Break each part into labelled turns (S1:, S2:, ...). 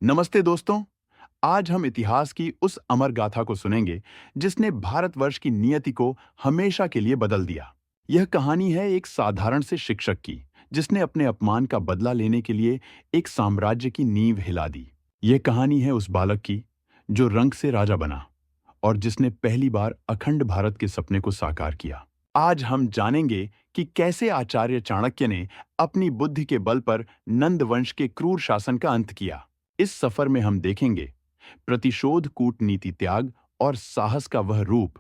S1: नमस्ते दोस्तों। आज हम इतिहास की उस अमर गाथा को सुनेंगे जिसने भारतवर्ष की नियति को हमेशा के लिए बदल दिया। यह कहानी है एक साधारण से शिक्षक की जिसने अपने अपमान का बदला लेने के लिए एक साम्राज्य की नींव हिला दी। यह कहानी है उस बालक की जो रंक से राजा बना और जिसने पहली बार अखंड भारत के सपने को साकार किया। आज हम जानेंगे कि कैसे आचार्य चाणक्य ने अपनी बुद्धि के बल पर नंद वंश के क्रूर शासन का अंत किया। इस सफर में हम देखेंगे प्रतिशोध, कूटनीति, त्याग और साहस का वह रूप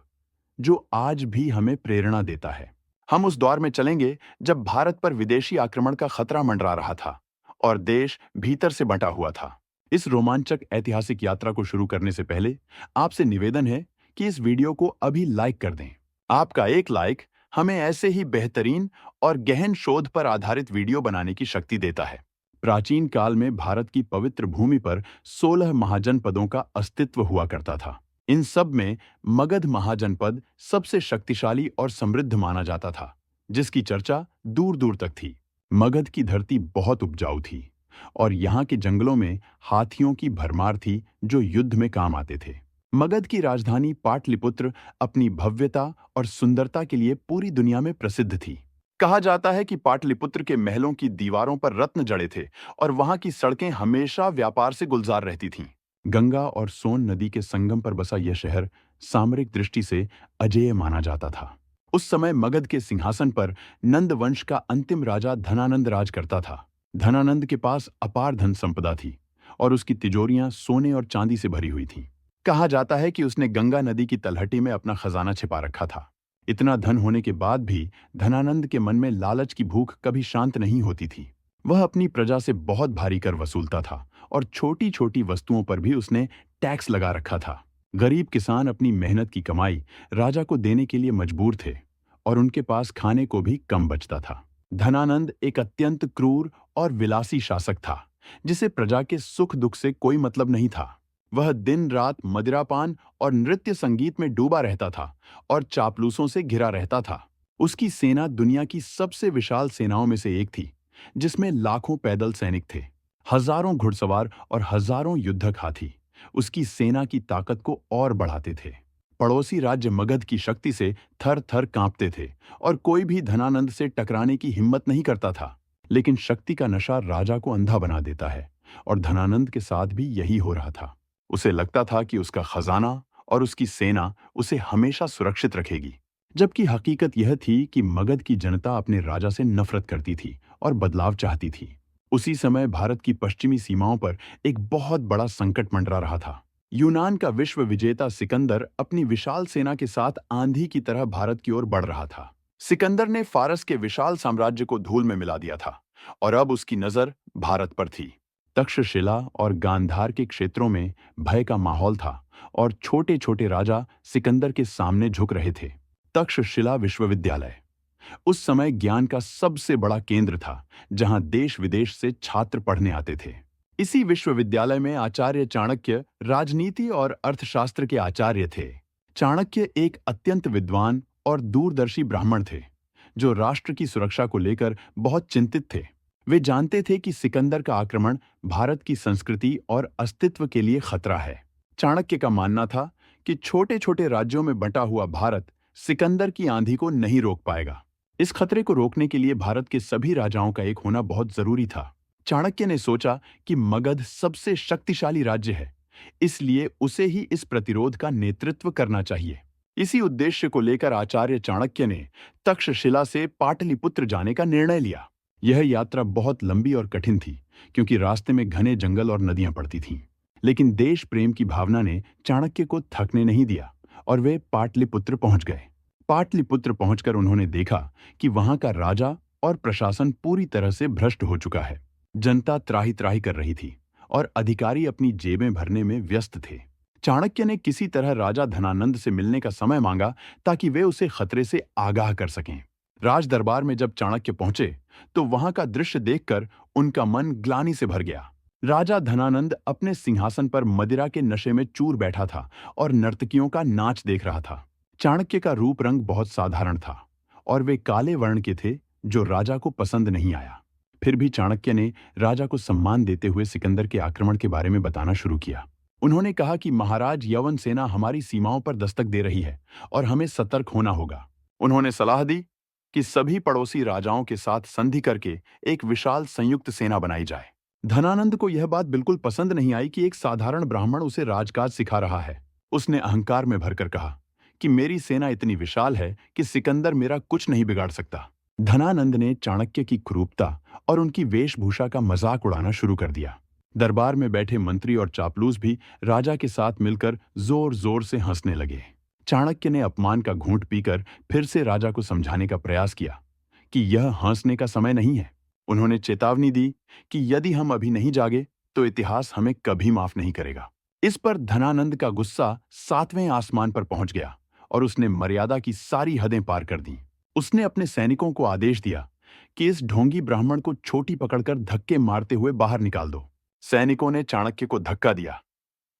S1: जो आज भी हमें प्रेरणा देता है। हम उस दौर में चलेंगे जब भारत पर विदेशी आक्रमण का खतरा मंडरा रहा था और देश भीतर से बंटा हुआ था। इस रोमांचक ऐतिहासिक यात्रा को शुरू करने से पहले आपसे निवेदन है कि इस वीडियो को अभी लाइक कर दें। आपका एक लाइक हमें ऐसे ही बेहतरीन और गहन शोध पर आधारित वीडियो बनाने की शक्ति देता है। प्राचीन काल में भारत की पवित्र भूमि पर 16 महाजनपदों का अस्तित्व हुआ करता था। इन सब में मगध महाजनपद सबसे शक्तिशाली और समृद्ध माना जाता था, जिसकी चर्चा दूर दूर तक थी। मगध की धरती बहुत उपजाऊ थी और यहाँ के जंगलों में हाथियों की भरमार थी जो युद्ध में काम आते थे। मगध की राजधानी पाटलिपुत्र अपनी भव्यता और सुंदरता के लिए पूरी दुनिया में प्रसिद्ध थी। कहा जाता है कि पाटलिपुत्र के महलों की दीवारों पर रत्न जड़े थे और वहां की सड़कें हमेशा व्यापार से गुलजार रहती थीं। गंगा और सोन नदी के संगम पर बसा यह शहर सामरिक दृष्टि से अजेय माना जाता था। उस समय मगध के सिंहासन पर नंद वंश का अंतिम राजा धनानंद राज करता था। धनानंद के पास अपार धन संपदा थी और उसकी तिजोरियां सोने और चांदी से भरी हुई थीं। कहा जाता है कि उसने गंगा नदी की तलहटी में अपना खजाना छिपा रखा था। इतना धन होने के बाद भी धनानंद के मन में लालच की भूख कभी शांत नहीं होती थी। वह अपनी प्रजा से बहुत भारी कर वसूलता था और छोटी छोटी वस्तुओं पर भी उसने टैक्स लगा रखा था। गरीब किसान अपनी मेहनत की कमाई राजा को देने के लिए मजबूर थे और उनके पास खाने को भी कम बचता था। धनानंद एक अत्यंत क्रूर और विलासी शासक था जिसे प्रजा के सुख दुख से कोई मतलब नहीं था। वह दिन रात मदिरापान और नृत्य संगीत में डूबा रहता था और चापलूसों से घिरा रहता था। उसकी सेना दुनिया की सबसे विशाल सेनाओं में से एक थी, जिसमें लाखों पैदल सैनिक थे, हजारों घुड़सवार और हजारों युद्धक हाथी उसकी सेना की ताकत को और बढ़ाते थे। पड़ोसी राज्य मगध की शक्ति से थर थर कांपते थे और कोई भी धनानंद से टकराने की हिम्मत नहीं करता था। लेकिन शक्ति का नशा राजा को अंधा बना देता है और धनानंद के साथ भी यही हो रहा था। उसे लगता था कि उसका खजाना और उसकी सेना उसे हमेशा सुरक्षित रखेगी, जबकि हकीकत यह थी कि मगध की जनता अपने राजा से नफरत करती थी और बदलाव चाहती थी। उसी समय भारत की पश्चिमी सीमाओं पर एक बहुत बड़ा संकट मंडरा रहा था। यूनान का विश्व विजेता सिकंदर अपनी विशाल सेना के साथ आंधी की तरह भारत की ओर बढ़ रहा था। सिकंदर ने फारस के विशाल साम्राज्य को धूल में मिला दिया था और अब उसकी नजर भारत पर थी। तक्षशिला और गांधार के क्षेत्रों में भय का माहौल था और छोटे छोटे राजा सिकंदर के सामने झुक रहे थे। तक्षशिला विश्वविद्यालय उस समय ज्ञान का सबसे बड़ा केंद्र था, जहां देश विदेश से छात्र पढ़ने आते थे। इसी विश्वविद्यालय में आचार्य चाणक्य राजनीति और अर्थशास्त्र के आचार्य थे। चाणक्य एक अत्यंत विद्वान और दूरदर्शी ब्राह्मण थे, जो राष्ट्र की सुरक्षा को लेकर बहुत चिंतित थे। वे जानते थे कि सिकंदर का आक्रमण भारत की संस्कृति और अस्तित्व के लिए खतरा है। चाणक्य का मानना था कि छोटे छोटे राज्यों में बंटा हुआ भारत सिकंदर की आंधी को नहीं रोक पाएगा। इस खतरे को रोकने के लिए भारत के सभी राजाओं का एक होना बहुत जरूरी था। चाणक्य ने सोचा कि मगध सबसे शक्तिशाली राज्य है, इसलिए उसे ही इस प्रतिरोध का नेतृत्व करना चाहिए। इसी उद्देश्य को लेकर आचार्य चाणक्य ने तक्षशिला से पाटलिपुत्र जाने का निर्णय लिया। यह यात्रा बहुत लंबी और कठिन थी, क्योंकि रास्ते में घने जंगल और नदियां पड़ती थीं। लेकिन देश प्रेम की भावना ने चाणक्य को थकने नहीं दिया और वे पाटलिपुत्र पहुंच गए। पाटलिपुत्र पहुंचकर उन्होंने देखा कि वहां का राजा और प्रशासन पूरी तरह से भ्रष्ट हो चुका है। जनता त्राही त्राही कर रही थी और अधिकारी अपनी जेबें भरने में व्यस्त थे। चाणक्य ने किसी तरह राजा धनानंद से मिलने का समय मांगा ताकि वे उसे खतरे से आगाह कर सकें। राज दरबार में जब चाणक्य पहुंचे तो वहां का दृश्य देखकर उनका मन ग्लानि से भर गया। राजा धनानंद अपने सिंहासन पर मदिरा के नशे में चूर बैठा था और नर्तकियों का नाच देख रहा था। चाणक्य का रूप रंग बहुत साधारण था और वे काले वर्ण के थे, जो राजा को पसंद नहीं आया। फिर भी चाणक्य ने राजा को सम्मान देते हुए सिकंदर के आक्रमण के बारे में बताना शुरू किया। उन्होंने कहा कि महाराज, यवन सेना हमारी सीमाओं पर दस्तक दे रही है और हमें सतर्क होना होगा। उन्होंने सलाह दी कि सभी पड़ोसी राजाओं के साथ संधि करके एक विशाल संयुक्त सेना बनाई जाए। धनानंद को यह बात बिल्कुल पसंद नहीं आई कि एक साधारण ब्राह्मण उसे राजकाज सिखा रहा है। उसने अहंकार में भरकर कहा कि मेरी सेना इतनी विशाल है कि सिकंदर मेरा कुछ नहीं बिगाड़ सकता। धनानंद ने चाणक्य की क्रूरता और उनकी वेशभूषा का मजाक उड़ाना शुरू कर दिया। दरबार में बैठे मंत्री और चापलूस भी राजा के साथ मिलकर जोर जोर से हंसने लगे। चाणक्य ने अपमान का घूंट पीकर फिर से राजा को समझाने का प्रयास किया कि यह हंसने का समय नहीं है। उन्होंने चेतावनी दी कि यदि हम अभी नहीं जागे तो इतिहास हमें कभी माफ नहीं करेगा। इस पर धनानंद का गुस्सा 7वें आसमान पर पहुंच गया और उसने मर्यादा की सारी हदें पार कर दी। उसने अपने सैनिकों को आदेश दिया कि इस ढोंगी ब्राह्मण को छोटी पकड़कर धक्के मारते हुए बाहर निकाल दो। सैनिकों ने चाणक्य को धक्का दिया,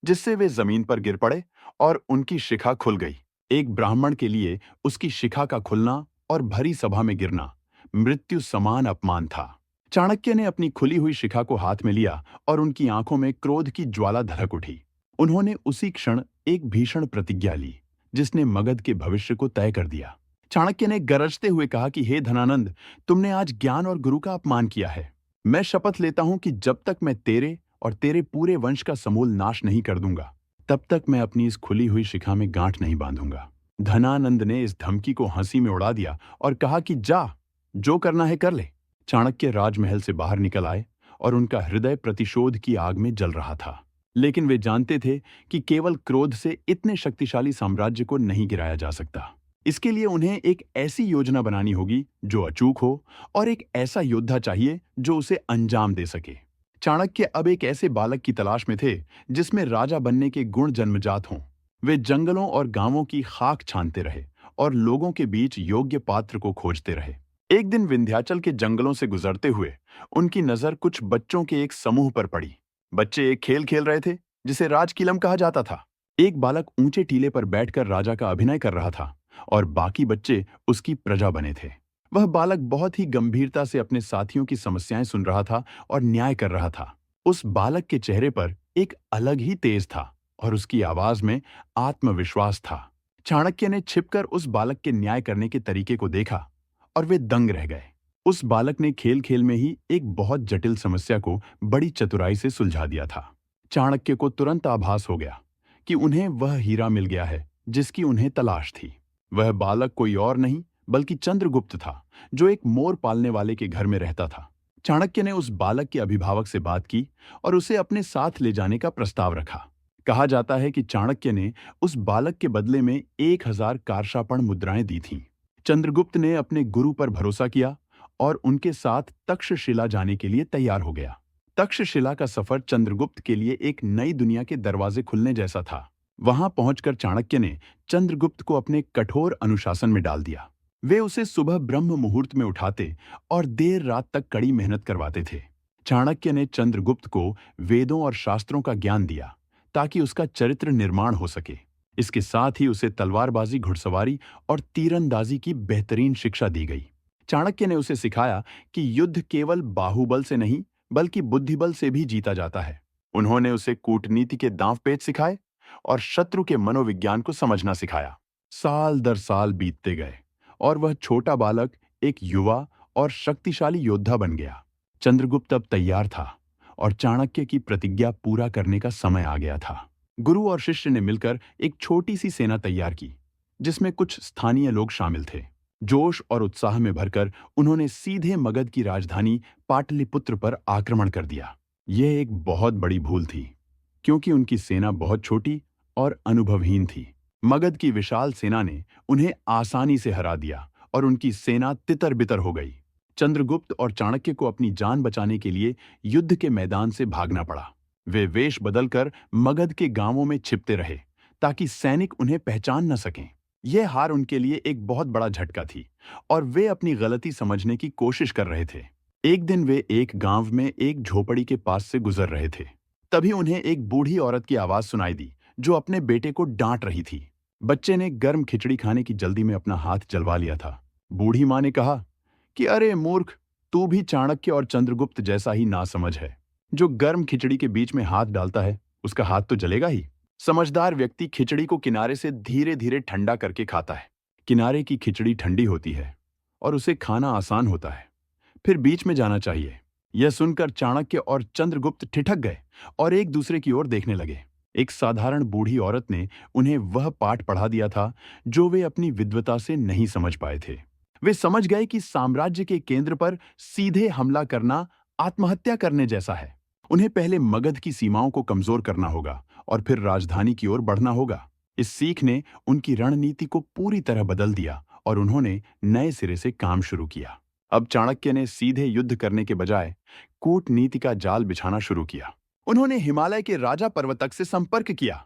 S1: जिससे वे जमीन पर गिर पड़े और उनकी शिखा खुल गई। एक ब्राह्मण के लिए उसकी शिखा का खुलना और भरी सभा में गिरना मृत्यु समान अपमान था। चाणक्य ने अपनी खुली हुई शिखा को हाथ में लिया और उनकी आंखों में क्रोध की ज्वाला धधक उठी। उन्होंने उसी क्षण एक भीषण प्रतिज्ञा ली, जिसने मगध के भविष्य को तय कर दिया। चाणक्य ने गरजते हुए कहा कि हे धनानंद, तुमने आज ज्ञान और गुरु का अपमान किया है। मैं शपथ लेता हूं कि जब तक मैं तेरे और तेरे पूरे वंश का समूल नाश नहीं कर दूंगा, तब तक मैं अपनी इस खुली हुई शिखा में गांठ नहीं बांधूंगा। धनानंद ने इस धमकी को हंसी में उड़ा दिया और कहा कि जा, जो करना है कर ले। चाणक्य राजमहल से बाहर निकल आए और उनका हृदय प्रतिशोध की आग में जल रहा था। लेकिन वे जानते थे कि केवल क्रोध से इतने शक्तिशाली साम्राज्य को नहीं गिराया जा सकता। इसके लिए उन्हें एक ऐसी योजना बनानी होगी जो अचूक हो, और एक ऐसा योद्धा चाहिए जो उसे अंजाम दे सके। चाणक्य अब एक ऐसे बालक की तलाश में थे जिसमें राजा बनने के गुण जन्मजात हों। वे जंगलों और गांवों की खाक छानते रहे और लोगों के बीच योग्य पात्र को खोजते रहे। एक दिन विंध्याचल के जंगलों से गुजरते हुए उनकी नजर कुछ बच्चों के एक समूह पर पड़ी। बच्चे एक खेल खेल रहे थे जिसे राजकीलम कहा जाता था। एक बालक ऊंचे टीले पर बैठकर राजा का अभिनय कर रहा था और बाकी बच्चे उसकी प्रजा बने थे। वह बालक बहुत ही गंभीरता से अपने साथियों की समस्याएं सुन रहा था और न्याय कर रहा था। उस बालक के चेहरे पर एक अलग ही तेज था और उसकी आवाज में आत्मविश्वास था। चाणक्य ने छिपकर उस बालक के न्याय करने के तरीके को देखा और वे दंग रह गए। उस बालक ने खेल खेल में ही एक बहुत जटिल समस्या को बड़ी चतुराई से सुलझा दिया था। चाणक्य को तुरंत आभास हो गया कि उन्हें वह हीरा मिल गया है जिसकी उन्हें तलाश थी। वह बालक कोई और नहीं बल्कि चंद्रगुप्त था, जो एक मोर पालने वाले के घर में रहता था। चाणक्य ने उस बालक के अभिभावक से बात की और उसे अपने साथ ले जाने का प्रस्ताव रखा। कहा जाता है कि चाणक्य ने उस बालक के बदले में 1000 कारशापण मुद्राएं दी थीं। चंद्रगुप्त ने अपने गुरु पर भरोसा किया और उनके साथ तक्षशिला जाने के लिए तैयार हो गया। तक्षशिला का सफर चंद्रगुप्त के लिए एक नई दुनिया के दरवाजे खुलने जैसा था। वहां पहुंचकर चाणक्य ने चंद्रगुप्त को अपने कठोर अनुशासन में डाल दिया। वे उसे सुबह ब्रह्म मुहूर्त में उठाते और देर रात तक कड़ी मेहनत करवाते थे। चाणक्य ने चंद्रगुप्त को वेदों और शास्त्रों का ज्ञान दिया ताकि उसका चरित्र निर्माण हो सके। इसके साथ ही उसे तलवारबाजी, घुड़सवारी और तीरंदाजी की बेहतरीन शिक्षा दी गई। चाणक्य ने उसे सिखाया कि युद्ध केवल बाहुबल से नहीं बल्कि बुद्धिबल से भी जीता जाता है। उन्होंने उसे कूटनीति के दांवपेच सिखाए और शत्रु के मनोविज्ञान को समझना सिखाया। साल दर साल बीतते गए और वह छोटा बालक एक युवा और शक्तिशाली योद्धा बन गया। चंद्रगुप्त अब तैयार था और चाणक्य की प्रतिज्ञा पूरा करने का समय आ गया था। गुरु और शिष्य ने मिलकर एक छोटी सी सेना तैयार की, जिसमें कुछ स्थानीय लोग शामिल थे। जोश और उत्साह में भरकर उन्होंने सीधे मगध की राजधानी पाटलिपुत्र पर आक्रमण कर दिया। यह एक बहुत बड़ी भूल थी, क्योंकि उनकी सेना बहुत छोटी और अनुभवहीन थी। मगध की विशाल सेना ने उन्हें आसानी से हरा दिया और उनकी सेना तितर-बितर हो गई। चंद्रगुप्त और चाणक्य को अपनी जान बचाने के लिए युद्ध के मैदान से भागना पड़ा। वे वेश बदलकर मगध के गांवों में छिपते रहे ताकि सैनिक उन्हें पहचान न सकें। यह हार उनके लिए एक बहुत बड़ा झटका थी और वे अपनी गलती समझने की कोशिश कर रहे थे। एक दिन वे एक गांव में एक झोपड़ी के पास से गुजर रहे थे। तभी उन्हें एक बूढ़ी औरत की आवाज सुनाई दी, जो अपने बेटे को डांट रही थी। बच्चे ने गर्म खिचड़ी खाने की जल्दी में अपना हाथ जलवा लिया था। बूढ़ी मां ने कहा कि अरे मूर्ख, तू भी चाणक्य और चंद्रगुप्त जैसा ही नासमझ है। जो गर्म खिचड़ी के बीच में हाथ डालता है, उसका हाथ तो जलेगा ही। समझदार व्यक्ति खिचड़ी को किनारे से धीरे धीरे ठंडा करके खाता है। किनारे की खिचड़ी ठंडी होती है और उसे खाना आसान होता है। फिर बीच में जाना चाहिए। यह सुनकर चाणक्य और चंद्रगुप्त ठिठक गए और एक दूसरे की ओर देखने लगे। एक साधारण बूढ़ी औरत ने उन्हें वह पाठ पढ़ा दिया था जो वे अपनी विद्वता से नहीं समझ पाए थे। वे समझ गए कि साम्राज्य के केंद्र पर सीधे हमला करना आत्महत्या करने जैसा है। उन्हें पहले मगध की सीमाओं को कमजोर करना होगा और फिर राजधानी की ओर बढ़ना होगा। इस सीख ने उनकी रणनीति को पूरी तरह बदल दिया और उन्होंने नए सिरे से काम शुरू किया। अब चाणक्य ने सीधे युद्ध करने के बजाय कूटनीति का जाल बिछाना शुरू किया। उन्होंने हिमालय के राजा पर्वतक से संपर्क किया,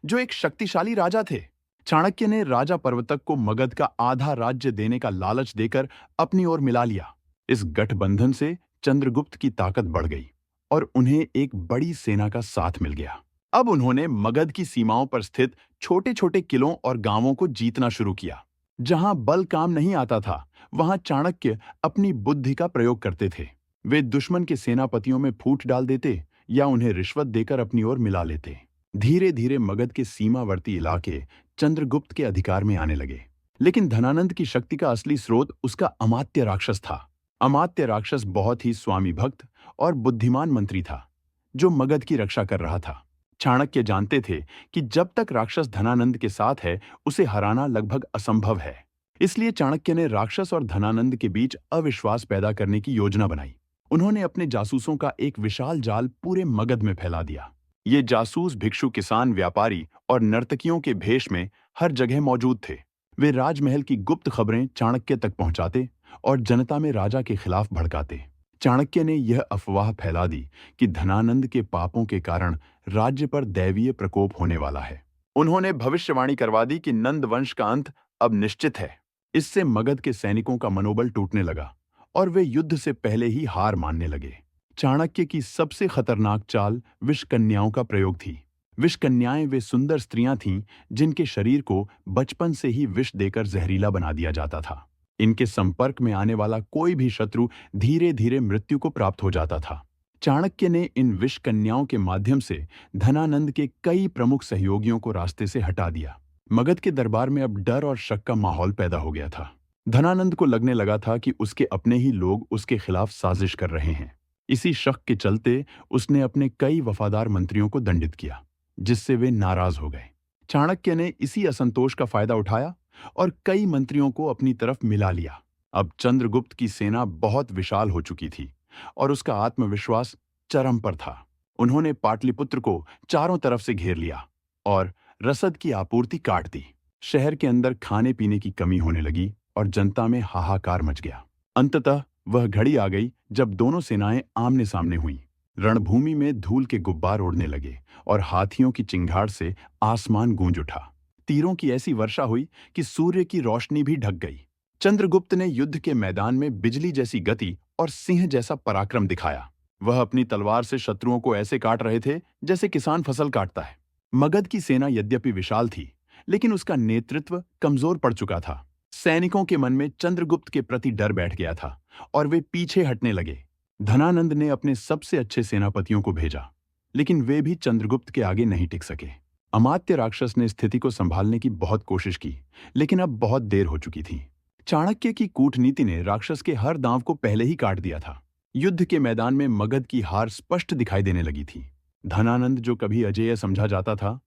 S1: जो एक शक्तिशाली राजा थे। चाणक्य ने राजा पर्वतक को मगध का आधा राज्य देने का लालच देकर अपनी ओर मिला लिया। इस गठबंधन से चंद्रगुप्त की ताकत बढ़ गई और उन्हें एक बड़ी सेना का साथ मिल गया। अब उन्होंने मगध की सीमाओं पर स्थित छोटे छोटे किलों और गांवों को जीतना शुरू किया। जहां बल काम नहीं आता था, वहां चाणक्य अपनी बुद्धि का प्रयोग करते थे। वे दुश्मन के सेनापतियों में फूट डाल देते या उन्हें रिश्वत देकर अपनी ओर मिला लेते। धीरे धीरे मगध के सीमावर्ती इलाके चंद्रगुप्त के अधिकार में आने लगे। लेकिन धनानंद की शक्ति का असली स्रोत उसका अमात्य राक्षस था। अमात्य राक्षस बहुत ही स्वामी भक्त और बुद्धिमान मंत्री था, जो मगध की रक्षा कर रहा था। चाणक्य जानते थे कि जब तक राक्षस धनानंद के साथ है, उसे हराना लगभग असंभव है। इसलिए चाणक्य ने राक्षस और धनानंद के बीच अविश्वास पैदा करने की योजना बनाई। उन्होंने अपने जासूसों का एक विशाल जाल पूरे मगध में फैला दिया। ये जासूस भिक्षु, किसान, व्यापारी और नर्तकियों के भेष में हर जगह मौजूद थे। वे राजमहल की गुप्त खबरें चाणक्य तक पहुंचाते और जनता में राजा के खिलाफ भड़काते। चाणक्य ने यह अफवाह फैला दी कि धनानंद के पापों के कारण राज्य पर दैवीय प्रकोप होने वाला है। उन्होंने भविष्यवाणी करवा दी कि नंद वंश का अंत अब निश्चित है। इससे मगध के सैनिकों का मनोबल टूटने लगा और वे युद्ध से पहले ही हार मानने लगे। चाणक्य की सबसे खतरनाक चाल विषकन्याओं का प्रयोग थी। विषकन्याएं वे सुंदर स्त्रियां थीं जिनके शरीर को बचपन से ही विष देकर जहरीला बना दिया जाता था। इनके संपर्क में आने वाला कोई भी शत्रु धीरे धीरे मृत्यु को प्राप्त हो जाता था। चाणक्य ने इन विषकन्याओं के माध्यम से धनानंद के कई प्रमुख सहयोगियों को रास्ते से हटा दिया। मगध के दरबार में अब डर और शक का माहौल पैदा हो गया था। धनानंद को लगने लगा था कि उसके अपने ही लोग उसके खिलाफ साजिश कर रहे हैं। इसी शक के चलते उसने अपने कई वफादार मंत्रियों को दंडित किया, जिससे वे नाराज हो गए। चाणक्य ने इसी असंतोष का फायदा उठाया और कई मंत्रियों को अपनी तरफ मिला लिया। अब चंद्रगुप्त की सेना बहुत विशाल हो चुकी थी और उसका आत्मविश्वास चरम पर था। उन्होंने पाटलिपुत्र को चारों तरफ से घेर लिया और रसद की आपूर्ति काट दी। शहर के अंदर खाने पीने की कमी होने लगी और जनता में हाहाकार मच गया। अंततः वह घड़ी आ गई जब दोनों सेनाएं आमने सामने हुईं। रणभूमि में धूल के गुब्बार उड़ने लगे और हाथियों की चिंगाड़ से आसमान गूंज उठा। तीरों की ऐसी वर्षा हुई कि सूर्य की रोशनी भी ढक गई। चंद्रगुप्त ने युद्ध के मैदान में बिजली जैसी गति और सिंह जैसा पराक्रम दिखाया। वह अपनी तलवार से शत्रुओं को ऐसे काट रहे थे जैसे किसान फसल काटता है। मगध की सेना यद्यपि विशाल थी, लेकिन उसका नेतृत्व कमजोर पड़ चुका था। सैनिकों के मन में चंद्रगुप्त के प्रति डर बैठ गया था और वे पीछे हटने लगे। धनानंद ने अपने सबसे अच्छे सेनापतियों को भेजा, लेकिन वे भी चंद्रगुप्त के आगे नहीं टिक सके। अमात्य राक्षस ने स्थिति को संभालने की बहुत कोशिश की, लेकिन अब बहुत देर हो चुकी थी। चाणक्य की कूटनीति ने राक्षस के हर दांव को पहले ही काट दिया था। युद्ध के मैदान में मगध की हार स्पष्ट दिखाई देने लगी थी। धनानंद, जो कभी अजेय समझा जाता था,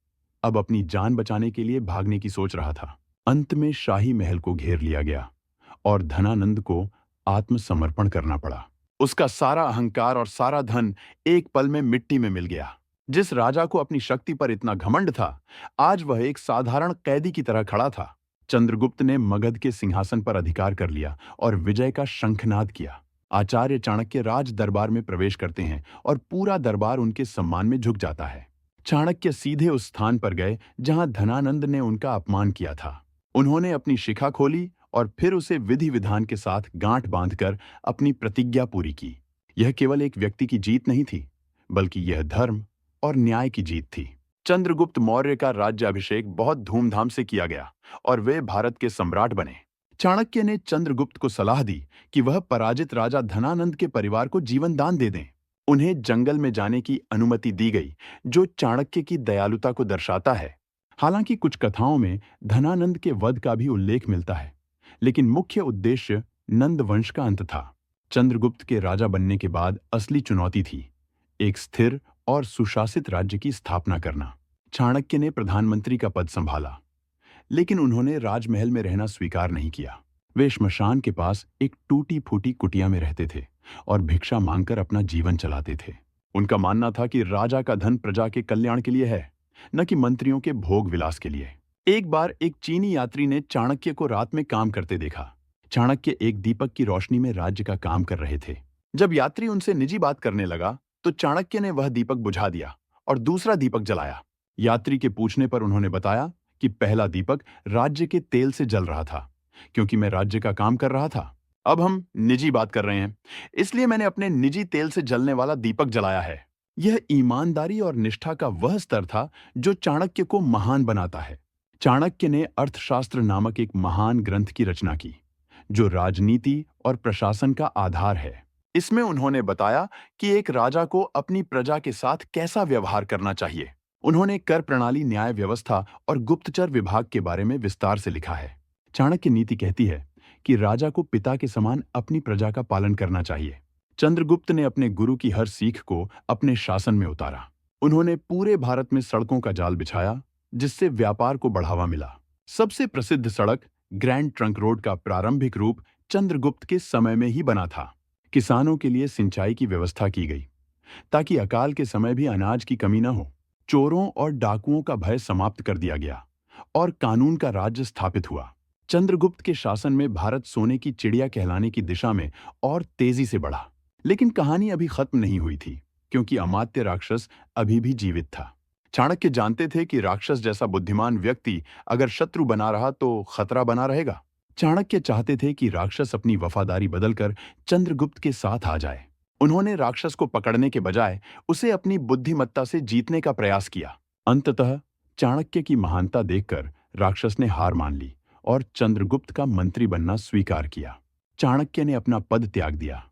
S1: अब अपनी जान बचाने के लिए भागने की सोच रहा था। अंत में शाही महल को घेर लिया गया और धनानंद को आत्मसमर्पण करना पड़ा। उसका सारा अहंकार और सारा धन एक पल में मिट्टी में मिल गया। जिस राजा को अपनी शक्ति पर इतना घमंड था, आज वह एक साधारण कैदी की तरह खड़ा था। चंद्रगुप्त ने मगध के सिंहासन पर अधिकार कर लिया और विजय का शंखनाद किया। आचार्य चाणक्य राज दरबार में प्रवेश करते हैं और पूरा दरबार उनके सम्मान में झुक जाता है। चाणक्य सीधे उस स्थान पर गए जहां धनानंद ने उनका अपमान किया था। उन्होंने अपनी शिखा खोली और फिर उसे विधि विधान के साथ गांठ बांधकर अपनी प्रतिज्ञा पूरी की। यह केवल एक व्यक्ति की जीत नहीं थी, बल्कि यह धर्म और न्याय की जीत थी। चंद्रगुप्त मौर्य का राज्याभिषेक बहुत धूमधाम से किया गया और वे भारत के सम्राट बने। चाणक्य ने चंद्रगुप्त को सलाह दी कि वह पराजित राजा धनानंद के परिवार को जीवन दान दे दें। उन्हें जंगल में जाने की अनुमति दी गई, जो चाणक्य की दयालुता को दर्शाता है। हालांकि कुछ कथाओं में धनानंद के वध का भी उल्लेख मिलता है, लेकिन मुख्य उद्देश्य नंद वंश का अंत था। चंद्रगुप्त के राजा बनने के बाद असली चुनौती थी एक स्थिर और सुशासित राज्य की स्थापना करना। चाणक्य ने प्रधानमंत्री का पद संभाला, लेकिन उन्होंने राजमहल में रहना स्वीकार नहीं किया। वे श्मशान के पास एक टूटी फूटी कुटिया में रहते थे और भिक्षा मांगकर अपना जीवन चलाते थे। उनका मानना था कि राजा का धन प्रजा के कल्याण के लिए है, न कि मंत्रियों के भोग विलास के लिए। एक बार एक चीनी यात्री ने चाणक्य को रात में काम करते देखा। चाणक्य एक दीपक की रोशनी में राज्य का काम कर रहे थे। जब यात्री उनसे निजी बात करने लगा, तो चाणक्य ने वह दीपक बुझा दिया और दूसरा दीपक जलाया। यात्री के पूछने पर उन्होंने बताया कि पहला दीपक राज्य के तेल से जल रहा था, क्योंकि मैं राज्य का काम कर रहा था। अब हम निजी बात कर रहे हैं, इसलिए मैंने अपने निजी तेल से जलने वाला दीपक जलाया है। यह ईमानदारी और निष्ठा का वह स्तर था जो चाणक्य को महान बनाता है। चाणक्य ने अर्थशास्त्र नामक एक महान ग्रंथ की रचना की, जो राजनीति और प्रशासन का आधार है। इसमें उन्होंने बताया कि एक राजा को अपनी प्रजा के साथ कैसा व्यवहार करना चाहिए। उन्होंने कर प्रणाली, न्याय व्यवस्था और गुप्तचर विभाग के बारे में विस्तार से लिखा है। चाणक्य नीति कहती है कि राजा को पिता के समान अपनी प्रजा का पालन करना चाहिए। चंद्रगुप्त ने अपने गुरु की हर सीख को अपने शासन में उतारा। उन्होंने पूरे भारत में सड़कों का जाल बिछाया, जिससे व्यापार को बढ़ावा मिला। सबसे प्रसिद्ध सड़क ग्रैंड ट्रंक रोड का प्रारंभिक रूप चंद्रगुप्त के समय में ही बना था। किसानों के लिए सिंचाई की व्यवस्था की गई, ताकि अकाल के समय भी अनाज की कमी न हो। चोरों और डाकुओं का भय समाप्त कर दिया गया और कानून का राज्य स्थापित हुआ। चंद्रगुप्त के शासन में भारत सोने की चिड़िया कहलाने की दिशा में और तेजी से बढ़ा। लेकिन कहानी अभी खत्म नहीं हुई थी, क्योंकि अमात्य राक्षस अभी भी जीवित था। चाणक्य जानते थे कि राक्षस जैसा बुद्धिमान व्यक्ति अगर शत्रु बना रहा तो खतरा बना रहेगा। चाणक्य चाहते थे कि राक्षस अपनी वफादारी बदलकर चंद्रगुप्त के साथ आ जाए। उन्होंने राक्षस को पकड़ने के बजाय उसे अपनी बुद्धिमत्ता से जीतने का प्रयास किया। अंततः चाणक्य की महानता देखकर राक्षस ने हार मान ली और चंद्रगुप्त का मंत्री बनना स्वीकार किया। चाणक्य ने अपना पद त्याग दिया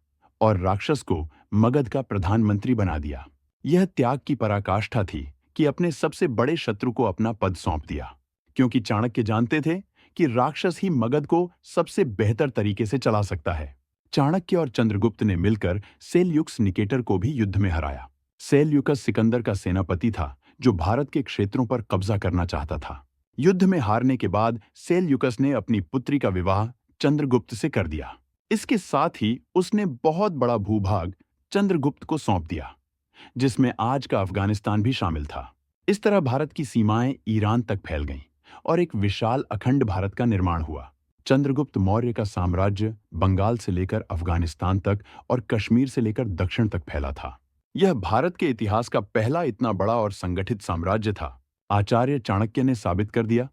S1: और राक्षस को मगध का प्रधानमंत्री बना दिया। यह त्याग की पराकाष्ठा थी कि अपने सबसे बड़े शत्रु को अपना पद सौंप दिया, क्योंकि चाणक्य जानते थे कि राक्षस ही मगध को सबसे बेहतर तरीके से चला सकता है। चाणक्य और चंद्रगुप्त ने मिलकर सेल्युकस निकेटर को भी युद्ध में हराया। सेल्युकस सिकंदर का सेनापति था, जो भारत के क्षेत्रों पर कब्जा करना चाहता था। युद्ध में हारने के बाद सेल्युकस ने अपनी पुत्री का विवाह चंद्रगुप्त से कर दिया। इसके साथ ही उसने बहुत बड़ा भूभाग चंद्रगुप्त को सौंप दिया, जिसमें आज का अफगानिस्तान भी शामिल था। इस तरह भारत की सीमाएं ईरान तक फैल गईं और एक विशाल अखंड भारत का निर्माण हुआ। चंद्रगुप्त मौर्य का साम्राज्य बंगाल से लेकर अफगानिस्तान तक और कश्मीर से लेकर दक्षिण तक फैला था। यह भारत के इतिहास का पहला इतना बड़ा और संगठित साम्राज्य था। आचार्य चाणक्य ने साबित कर दिया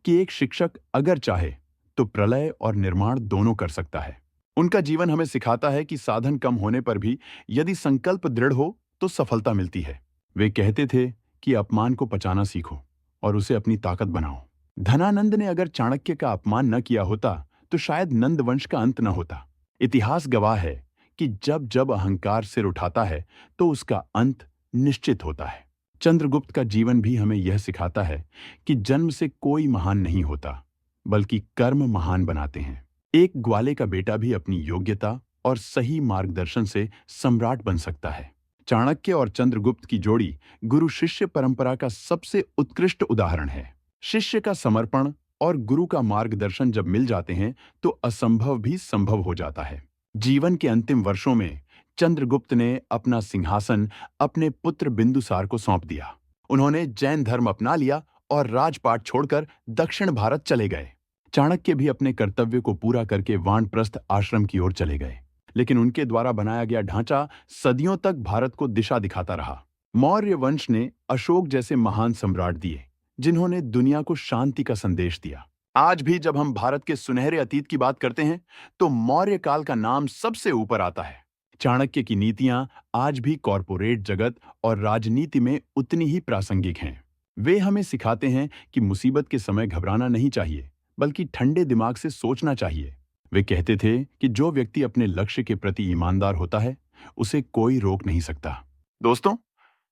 S1: कि एक शिक्षक अगर चाहे तो प्रलय और निर्माण दोनों कर सकता है। उनका जीवन हमें सिखाता है कि साधन कम होने पर भी यदि संकल्प दृढ़ हो तो सफलता मिलती है। वे कहते थे कि अपमान को पचाना सीखो और उसे अपनी ताकत बनाओ। धनानंद ने अगर चाणक्य का अपमान न किया होता तो शायद नंद वंश का अंत न होता। इतिहास गवाह है कि जब जब अहंकार सिर उठाता है तो उसका अंत निश्चित होता है। चंद्रगुप्त का जीवन भी हमें यह सिखाता है कि जन्म से कोई महान नहीं होता, बल्कि कर्म महान बनाते हैं। एक ग्वाले का बेटा भी अपनी योग्यता और सही मार्गदर्शन से सम्राट बन सकता है। चाणक्य और चंद्रगुप्त की जोड़ी गुरु शिष्य परंपरा का सबसे उत्कृष्ट उदाहरण है। शिष्य का समर्पण और गुरु का मार्गदर्शन जब मिल जाते हैं तो असंभव भी संभव हो जाता है। जीवन के अंतिम वर्षों में चंद्रगुप्त ने अपना सिंहासन अपने पुत्र बिंदुसार को सौंप दिया। उन्होंने जैन धर्म अपना लिया और राजपाट छोड़कर दक्षिण भारत चले गए। चाणक्य भी अपने कर्तव्य को पूरा करके वानप्रस्थ आश्रम की ओर चले गए, लेकिन उनके द्वारा बनाया गया ढांचा सदियों तक भारत को दिशा दिखाता रहा। मौर्य वंश ने अशोक जैसे महान सम्राट दिए, जिन्होंने दुनिया को शांति का संदेश दिया। आज भी जब हम भारत के सुनहरे अतीत की बात करते हैं तो मौर्य काल का नाम सबसे ऊपर आता है। चाणक्य की नीतियां आज भी कॉरपोरेट जगत और राजनीति में उतनी ही प्रासंगिक हैं। वे हमें सिखाते हैं कि मुसीबत के समय घबराना नहीं चाहिए, बल्कि ठंडे दिमाग से सोचना चाहिए। वे कहते थे कि जो व्यक्ति अपने लक्ष्य के प्रति ईमानदार होता है, उसे कोई रोक नहीं सकता। दोस्तों,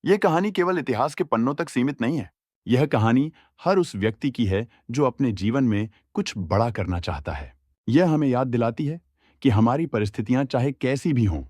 S1: यह कहानी केवल इतिहास के पन्नों तक सीमित नहीं है। यह कहानी हर उस व्यक्ति की है जो अपने जीवन में कुछ बड़ा करना चाहता है। यह हमें याद दिलाती है कि हमारी परिस्थितियां चाहे कैसी भी हों,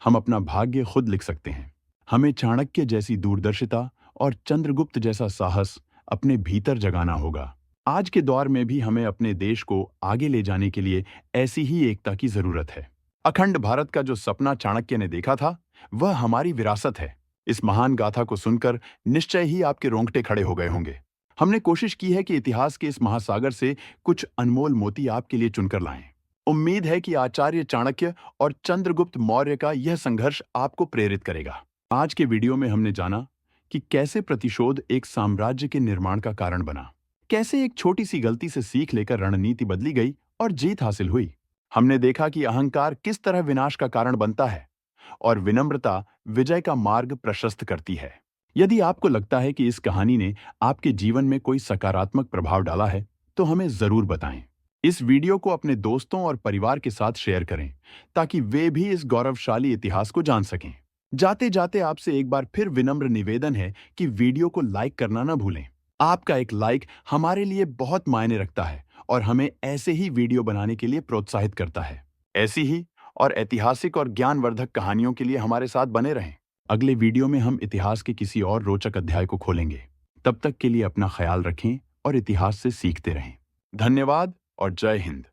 S1: हम अपना भाग्य खुद लिख सकते हैं। हमें चाणक्य जैसी दूरदर्शिता और चंद्रगुप्त जैसा साहस अपने भीतर जगाना होगा। आज के दौर में भी हमें अपने देश को आगे ले जाने के लिए ऐसी ही एकता की जरूरत है। अखंड भारत का जो सपना चाणक्य ने देखा था, वह हमारी विरासत है। इस महान गाथा को सुनकर निश्चय ही आपके रोंगटे खड़े हो गए होंगे। हमने कोशिश की है कि इतिहास के इस महासागर से कुछ अनमोल मोती आपके लिए चुनकर लाएं। उम्मीद है कि आचार्य चाणक्य और चंद्रगुप्त मौर्य का यह संघर्ष आपको प्रेरित करेगा। आज के वीडियो में हमने जाना कि कैसे प्रतिशोध एक साम्राज्य के निर्माण का कारण बना, कैसे एक छोटी सी गलती से सीख लेकर रणनीति बदली गई और जीत हासिल हुई। हमने देखा कि अहंकार किस तरह विनाश का कारण बनता है और विनम्रता विजय का मार्ग प्रशस्त करती है। यदि आपको लगता है कि इस कहानी ने आपके जीवन में कोई सकारात्मक प्रभाव डाला है, तो हमें जरूर बताएं। इस वीडियो को अपने दोस्तों और परिवार के साथ शेयर करें ताकि वे भी इस गौरवशाली इतिहास को जान सकें। जाते जाते आपसे एक बार फिर विनम्र निवेदन है कि वीडियो को लाइक करना ना भूलें। आपका एक लाइक हमारे लिए बहुत मायने रखता है और हमें ऐसे ही वीडियो बनाने के लिए प्रोत्साहित करता है। ऐसी ही और ऐतिहासिक और ज्ञानवर्धक कहानियों के लिए हमारे साथ बने रहें। अगले वीडियो में हम इतिहास के किसी और रोचक अध्याय को खोलेंगे। तब तक के लिए अपना ख्याल रखें और इतिहास से सीखते रहें। धन्यवाद और जय हिंद।